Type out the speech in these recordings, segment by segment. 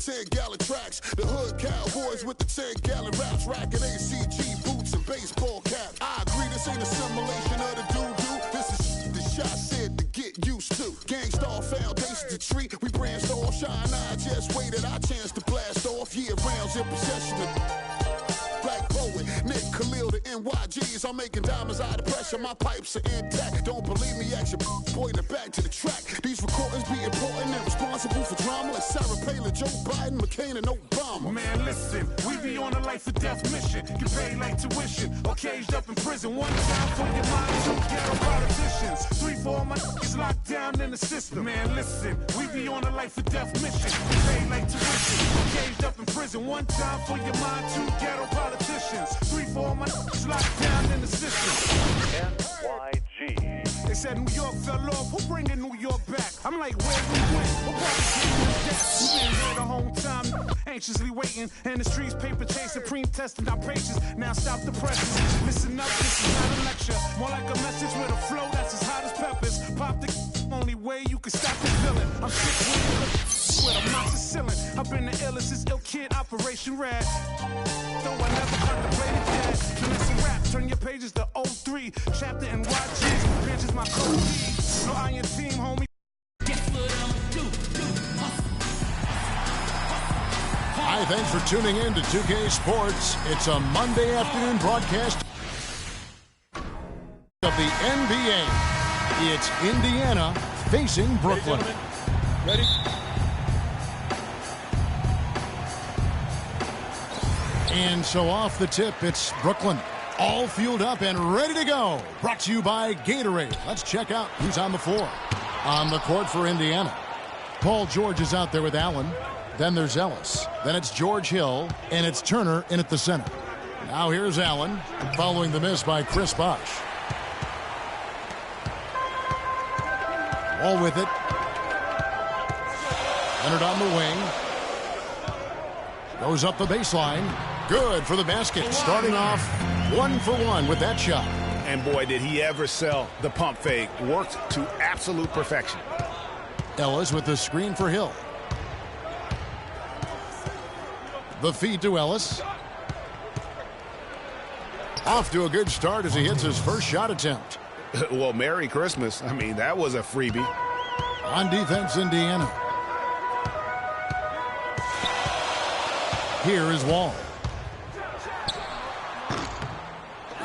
10-gallon tracks. The hood cowboys with the 10-gallon raps, racking ACG boots and baseball caps. I agree, this ain't a simulation of the doo-doo. This is the shot said to get used to. Gangstar foundation to treat, we branched off. Shine, I just waited our chance to blast off. Year rounds in possession of Black Poet, Nick Khalil, the NYGs. I'm making diamonds out of pressure, my pipes are intact. Don't believe me, ask your boy in the back to the track. These recordings be important and responsible for drama like Sarah Palin, Joe Biden, McCain, and Obama. Man, listen, we be on a life or death mission. Get paid like tuition or caged up in prison. One time for your mind, two ghetto politicians. 3 for all my niggas locked down in the system. Man, listen, we be on a life or death mission. Get paid like tuition or caged up in prison. One time for your mind, 2 ghetto politicians. 3 for all my niggas locked down in the system. NYG. They said New York fell off. Who bringing New York back? I'm like, where we went? What part of we been here the whole time, anxiously waiting, and the streets paper chase, supreme testing our patience. Now stop the presses. Listen up, this is not a lecture, more like a message with a flow that's as hot as peppers. Pop the only way you can stop the villain. I'm sick with amoxicillin. I've been the illest, this ill kid, Operation Red. Though I never contemplated that. To listen rap, turn your pages to 03. Chapter and YGs, branches my code D. No iron team, homie. Guess what I'm do. Hi, thanks for tuning in to 2K Sports. It's a Monday afternoon broadcast of the NBA. It's Indiana facing Brooklyn. Ready? And so off the tip, it's Brooklyn. All fueled up and ready to go. Brought to you by Gatorade. Let's check out who's on the floor. On the court for Indiana, Paul George is out there with Allen. Then there's Ellis. Then it's George Hill, and it's Turner in at the center. Now here's Allen, following the miss by Chris Bosh. All with it. Leonard on the wing. Goes up the baseline. Good for the basket. Starting off 1 for 1 with that shot. And boy, did he ever sell the pump fake. Worked to absolute perfection. Ellis with the screen for Hill. The feed to Ellis. Off to a good start as he hits his first shot attempt. Well, Merry Christmas. I mean, that was a freebie. On defense, Indiana. Here is Wall.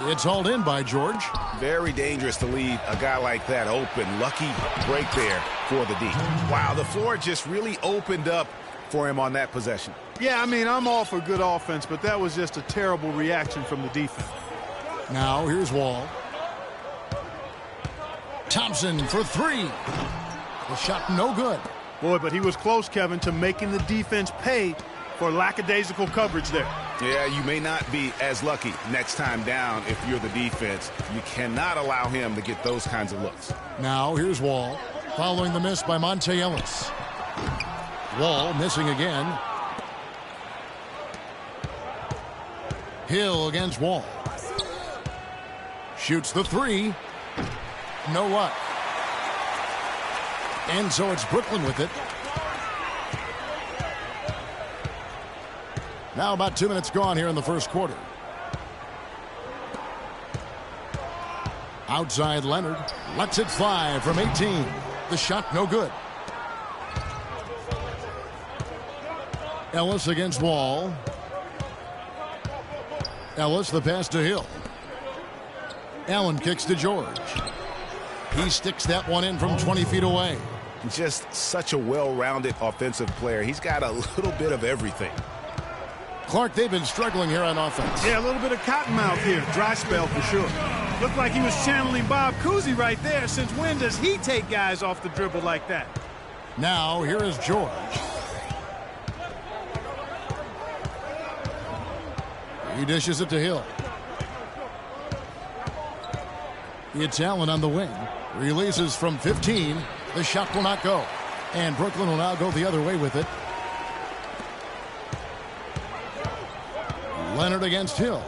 It's hauled in by George. Very dangerous to leave a guy like that open. Lucky break there for the D. Wow, the floor just really opened up for him on that possession. Yeah, I mean, I'm all for good offense, but that was just a terrible reaction from the defense. Now here's Wall. Thompson for 3. The shot no good. Boy, but he was close, Kevin, to making the defense pay for lackadaisical coverage there. Yeah, you may not be as lucky next time down if you're the defense. You cannot allow him to get those kinds of looks. Now here's Wall, following the miss by Monte Ellis. Wall missing again. Hill against Wall. Shoots the 3. No luck. And so it's Brooklyn with it. Now about 2 minutes gone here in the first quarter. Outside Leonard. Lets it fly from 18. The shot no good. Ellis against Wall. Ellis the pass to Hill. Allen kicks to George. He sticks that one in from 20 feet away. Just such a well-rounded offensive player. He's got a little bit of everything. Clark, they've been struggling here on offense. Yeah, a little bit of cottonmouth here. Dry spell for sure. Looked like he was channeling Bob Cousy right there. Since when does he take guys off the dribble like that? Now, here is George. He dishes it to Hill. It's Allen on the wing. Releases from 15. The shot will not go. And Brooklyn will now go the other way with it. Leonard against Hill.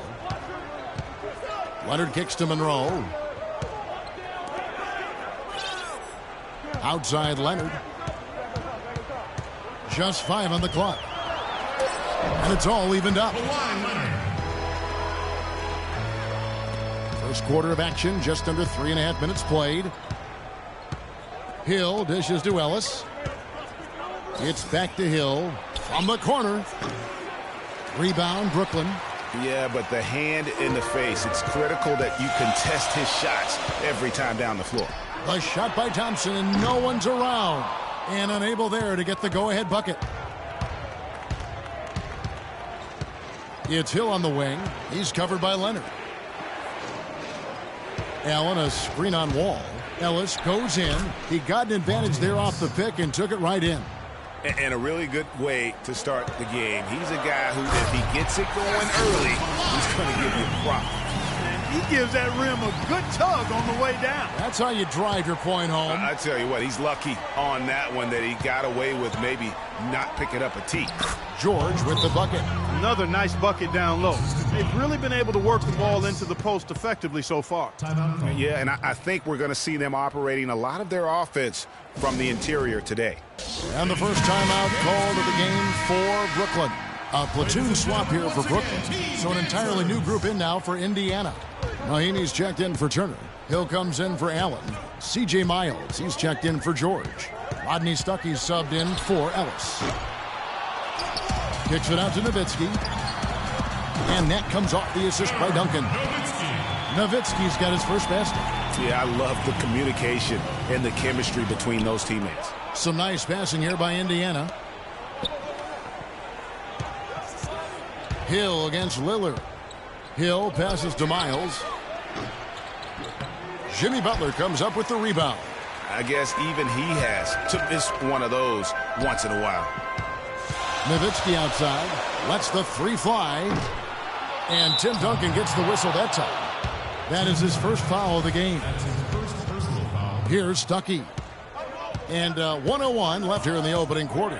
Leonard kicks to Monroe. Outside Leonard. Just 5 on the clock. And it's all evened up. First quarter of action, just under 3.5 minutes played. Hill dishes to Ellis. It's back to Hill from the corner. Rebound, Brooklyn. Yeah, but the hand in the face, it's critical that you contest his shots every time down the floor. The shot by Thompson, and no one's around. And unable there to get the go-ahead bucket. It's Hill on the wing. He's covered by Leonard. Allen, a screen on Wall. Ellis goes in. He got an advantage there off the pick and took it right in. And a really good way to start the game. He's a guy who, if he gets it going early, he's going to give you a prop. And he gives that rim a good tug on the way down. That's how you drive your point home. I tell you what, he's lucky on that one that he got away with maybe not picking up a tee. George with the bucket. Another nice bucket down low. They've really been able to work the ball into the post effectively so far. Yeah, and I think we're going to see them operating a lot of their offense from the interior today. And the first timeout called of the game for Brooklyn. A platoon swap here for Brooklyn. So an entirely new group in now for Indiana. Mahinmi's checked in for Turner. Hill comes in for Allen. C.J. Miles, he's checked in for George. Rodney Stuckey's subbed in for Ellis. Kicks it out to Nowitzki. And that comes off the assist by Duncan. Nowitzki's got his first basket. Yeah, I love the communication and the chemistry between those teammates. Some nice passing here by Indiana. Hill against Lillard. Hill passes to Miles. Jimmy Butler comes up with the rebound. I guess even he has to miss one of those once in a while. Nowitzki outside. Lets the three fly. And Tim Duncan gets the whistle that time. That is his first foul of the game. Here's Stuckey. And 1:01 left here in the opening quarter.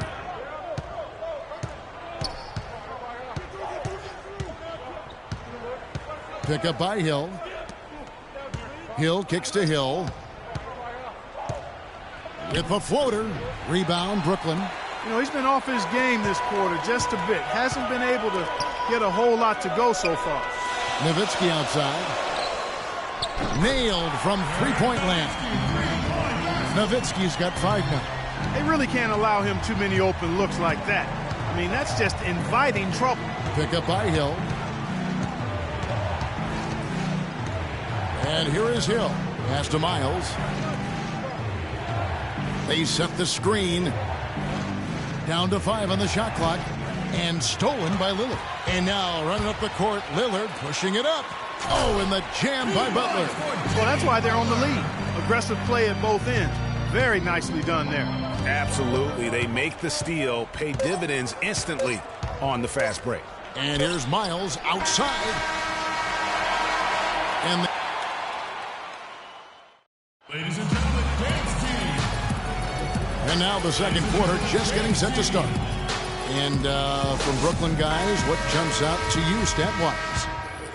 Pick up by Hill. Hill kicks to Hill. With a floater. Rebound, Brooklyn. You know, he's been off his game this quarter just a bit. Hasn't been able to get a whole lot to go so far. Nowitzki outside. Nailed from three-point land. Nowitzki's got 5 now. They really can't allow him too many open looks like that. I mean, that's just inviting trouble. Pick up by Hill. And here is Hill. Pass to Miles. They set the screen. Down to 5 on the shot clock. And stolen by Lillard. And now running up the court, Lillard pushing it up. Oh, and the jam by Butler. Well, that's why they're on the lead. Aggressive play at both ends. Very nicely done there. Absolutely. They make the steal, pay dividends instantly on the fast break. And here's Miles outside. And ladies and gentlemen, dance team. And now the second quarter just getting set to start. And from Brooklyn, guys, what jumps out to you stat-wise?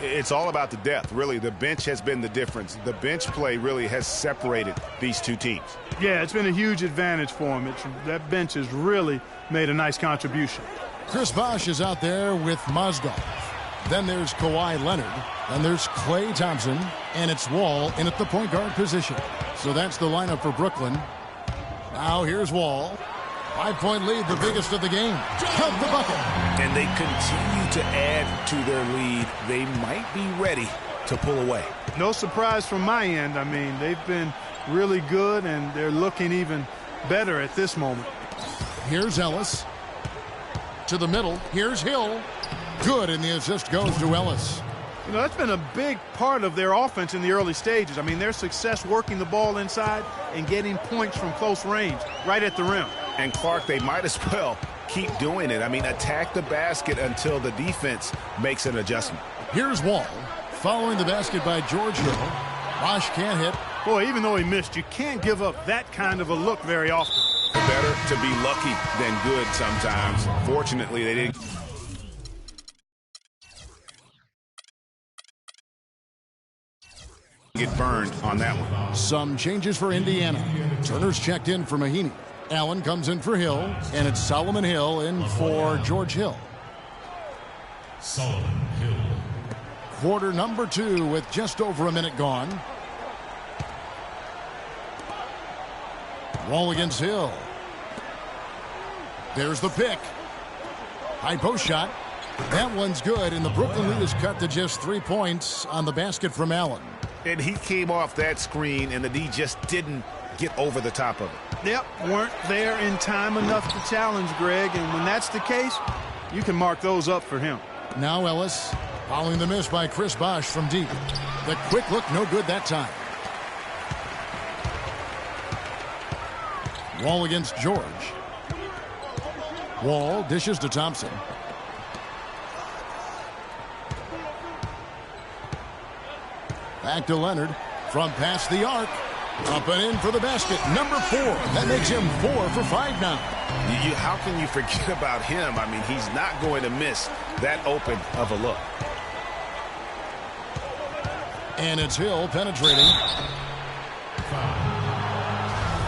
It's all about the depth, really. The bench has been the difference. The bench play really has separated these two teams. Yeah, it's been a huge advantage for him. That bench has really made a nice contribution. Chris Bosh is out there with Mozgov. Then there's Kawhi Leonard. Then there's Klay Thompson. And it's Wall in at the point guard position. So that's the lineup for Brooklyn. Now here's Wall. 5-point lead, the biggest of the game. Count the bucket. And they continue to add to their lead. They might be ready to pull away. No surprise from my end. I mean, they've been really good, and they're looking even better at this moment. Here's Ellis. To the middle. Here's Hill. Good, and the assist goes to Ellis. You know, that's been a big part of their offense in the early stages. I mean, their success working the ball inside and getting points from close range, right at the rim. And Clark, they might as well keep doing it. I mean, attack the basket until the defense makes an adjustment. Here's Wall. Following the basket by George Hill. Bosh can't hit. Boy, even though he missed, you can't give up that kind of a look very often. Better to be lucky than good sometimes. Fortunately, they didn't get burned on that one. Some changes for Indiana. Turner's checked in for Mahinmi. Allen comes in for Hill, and it's Solomon Hill in for George Hill. Solomon Hill. Quarter number 2 with just over a minute gone. Wall against Hill. There's the pick. High post shot. That one's good, and the Brooklyn lead is cut to just 3 points on the basket from Allen. And he came off that screen, and the D just didn't get over the top of it. Yep, weren't there in time enough to challenge Greg, and when that's the case, you can mark those up for him. Now Ellis, following the miss by Chris Bosh from deep. The quick look, no good that time. Wall against George. Wall dishes to Thompson. Back to Leonard from past the arc. Up and in for the basket. Number 4. That makes him 4 for 5 now. How can you forget about him? I mean, he's not going to miss that open of a look. And it's Hill penetrating.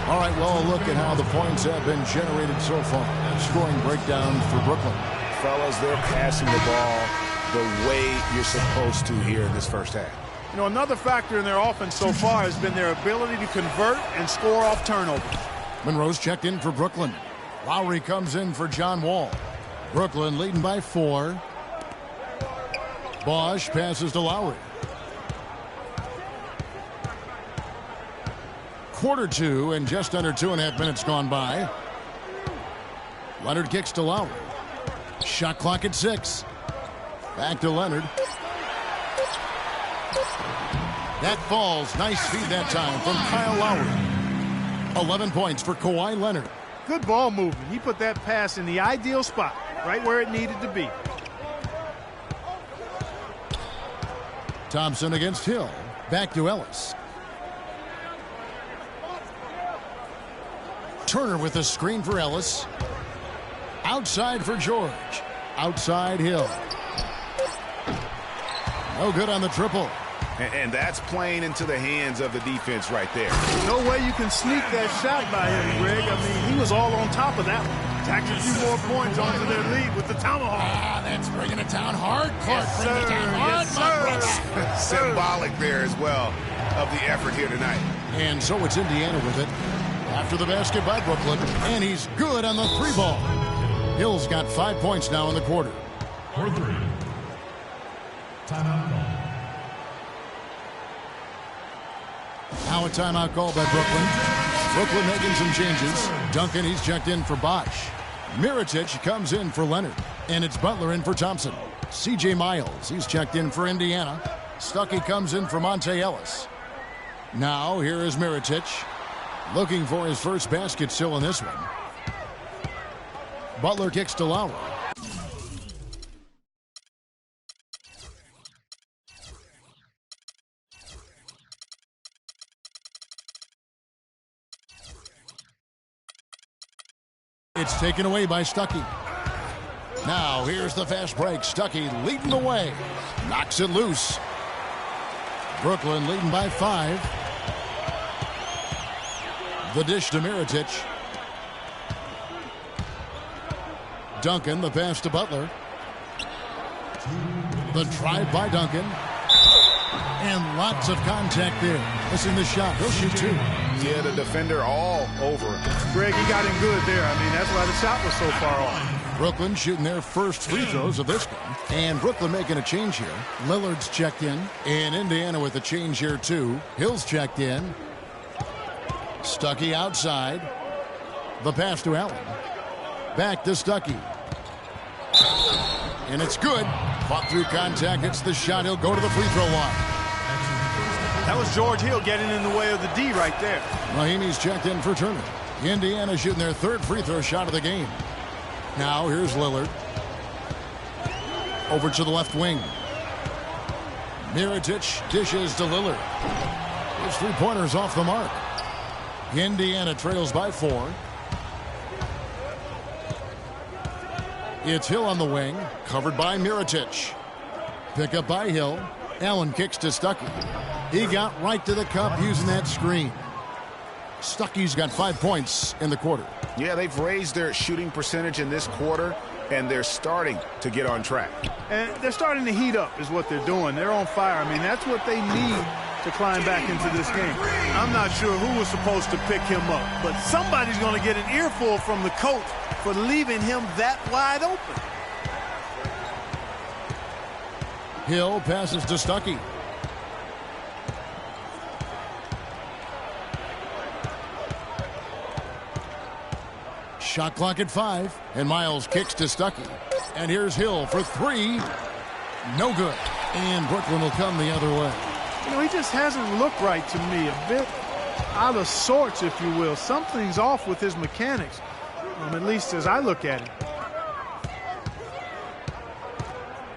All right, well, look at how the points have been generated so far. Scoring breakdown for Brooklyn. Fellas, they're passing the ball the way you're supposed to here in this first half. You know, another factor in their offense so far has been their ability to convert and score off turnovers. Monroe's checked in for Brooklyn. Lowry comes in for John Wall. Brooklyn leading by 4. Bosh passes to Lowry. Quarter 2 and just under 2.5 minutes gone by. Leonard kicks to Lowry. Shot clock at 6. Back to Leonard. That falls. Nice feed that time from Kyle Lowry. 11 points for Kawhi Leonard. Good ball movement. He put that pass in the ideal spot, right where it needed to be. Thompson against Hill. Back to Ellis. Turner with a screen for Ellis. Outside for George. Outside Hill. No good on the triple. And that's playing into the hands of the defense right there. No way you can sneak that shot by him, Greg. I mean, he was all on top of that one. Tacked a few more points onto their lead with the tomahawk. That's bringing it down hard. Clark, Yes, bringing it down hard. yes, sir. Symbolic there as well of the effort here tonight. And so it's Indiana with it. After the basket by Brooklyn. And he's good on the 3 ball. Hill's got 5 points now in the quarter. For 3. Timeout call. Now a timeout call by Brooklyn. Brooklyn making some changes. Duncan, he's checked in for Bosh. Mirotic comes in for Leonard. And it's Butler in for Thompson. C.J. Miles, he's checked in for Indiana. Stuckey comes in for Monte Ellis. Now here is Mirotic. Looking for his first basket still in this one. Butler kicks to Lowry. It's taken away by Stuckey. Now here's the fast break. Stuckey leading the way. Knocks it loose. Brooklyn leading by 5. The dish to Mirotic. Duncan, the pass to Butler. The drive by Duncan. And lots of contact there. Missing the shot. He'll shoot 2. Yeah, the defender all over it. Greg, he got him good there. I mean, that's why the shot was so far off. Brooklyn shooting their first free throws of this game. And Brooklyn making a change here. Lillard's checked in. And Indiana with a change here too. Hill's checked in. Stuckey outside. The pass to Allen. Back to Stuckey. And it's good. Fought through contact. It's the shot. He'll go to the free throw line. That was George Hill getting in the way of the D right there. Mahimi's checked in for Turner. Indiana shooting their 3rd free throw shot of the game. Now here's Lillard. Over to the left wing. Mirotic dishes to Lillard. His 3-pointers off the mark. Indiana trails by 4. It's Hill on the wing. Covered by Mirotic. Pick up by Hill. Allen kicks to Stuckey. He got right to the cup using that screen. Stuckey's got 5 points in the quarter. Yeah, they've raised their shooting percentage in this quarter. and they're starting to get on track. And they're starting to heat up is what they're doing. They're on fire. I mean, that's what they need to climb back into this game. I'm not sure who was supposed to pick him up, but somebody's going to get an earful from the coach for leaving him that wide open. Hill passes to Stuckey. Shot clock at 5, and Miles kicks to Stuckey. And here's Hill for 3. No good. And Brooklyn will come the other way. You know, he just hasn't looked right to me. A bit out of sorts, if you will. Something's off with his mechanics, at least as I look at it.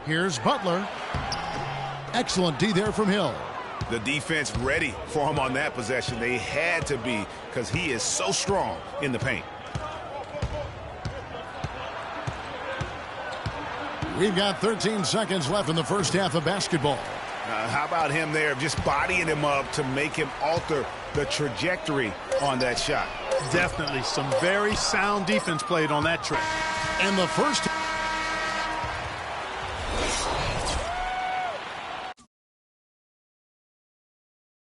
Here's Butler. Excellent D there from Hill. The defense ready for him on that possession. They had to be, because he is so strong in the paint. We've got 13 seconds left in the first half of basketball. How about him there, just bodying him up to make him alter the trajectory on that shot? Definitely some very sound defense played on that trip. And the first